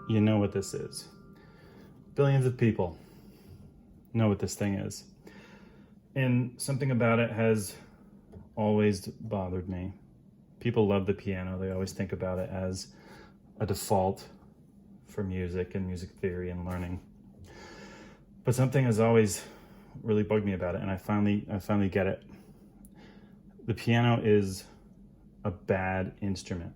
you know what this is. Billions of people know what this thing is. And something about it has always bothered me. People love the piano. They always think about it as a default for music and music theory and learning. But something has always really bugged me about it, and I finally get it. The piano is a bad instrument.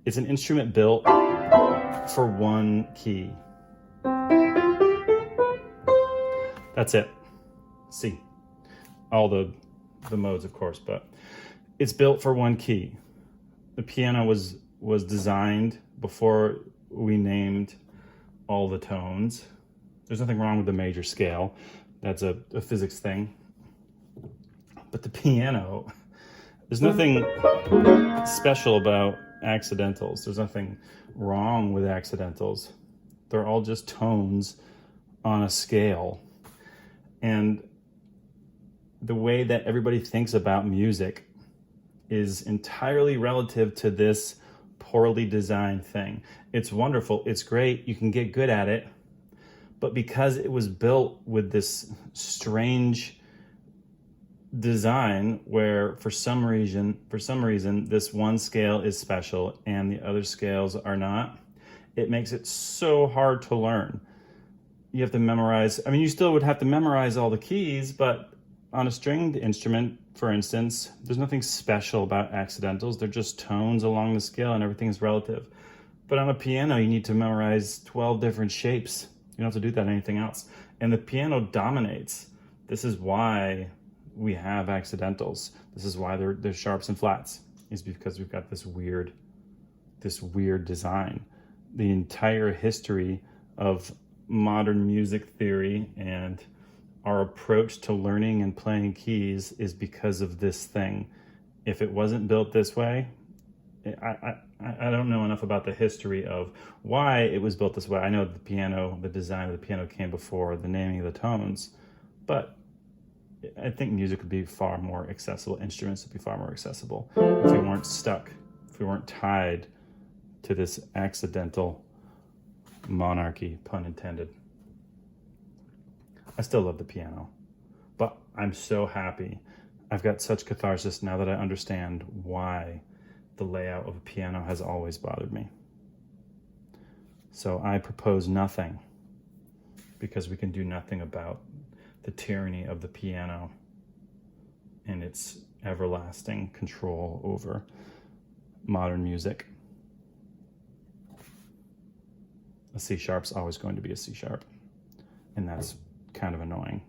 It's an instrument built for one key. That's it. C. All the modes, of course, but it's built for one key. The piano was designed before we named all the tones. There's nothing wrong with the major scale. That's a physics thing. But the piano, there's nothing special about accidentals. There's nothing wrong with accidentals. They're all just tones on a scale. And the way that everybody thinks about music is entirely relative to this poorly designed thing. It's wonderful, it's great, you can get good at it, but because it was built with this strange design where for some reason this one scale is special and the other scales are not, it makes it so hard to learn. You have to memorize, I mean, you still would have to memorize all the keys, but on a stringed instrument, for instance, there's nothing special about accidentals. They're just tones along the scale and everything is relative. But on a piano, you need to memorize 12 different shapes. You don't have to do that on anything else. And the piano dominates. This is why we have accidentals. This is why they're sharps and flats, is because we've got this weird design. The entire history of modern music theory and our approach to learning and playing keys is because of this thing. If it wasn't built this way, I don't know enough about the history of why it was built this way. I know the design of the piano came before the naming of the tones, but I think music would be far more accessible. Instruments would be far more accessible if we weren't stuck, if we weren't tied to this accidental monarchy, pun intended. I still love the piano, but I'm so happy. I've got such catharsis now that I understand why the layout of a piano has always bothered me. So I propose nothing, because we can do nothing about the tyranny of the piano and its everlasting control over modern music. A C sharp's always going to be a C sharp, and that's kind of annoying.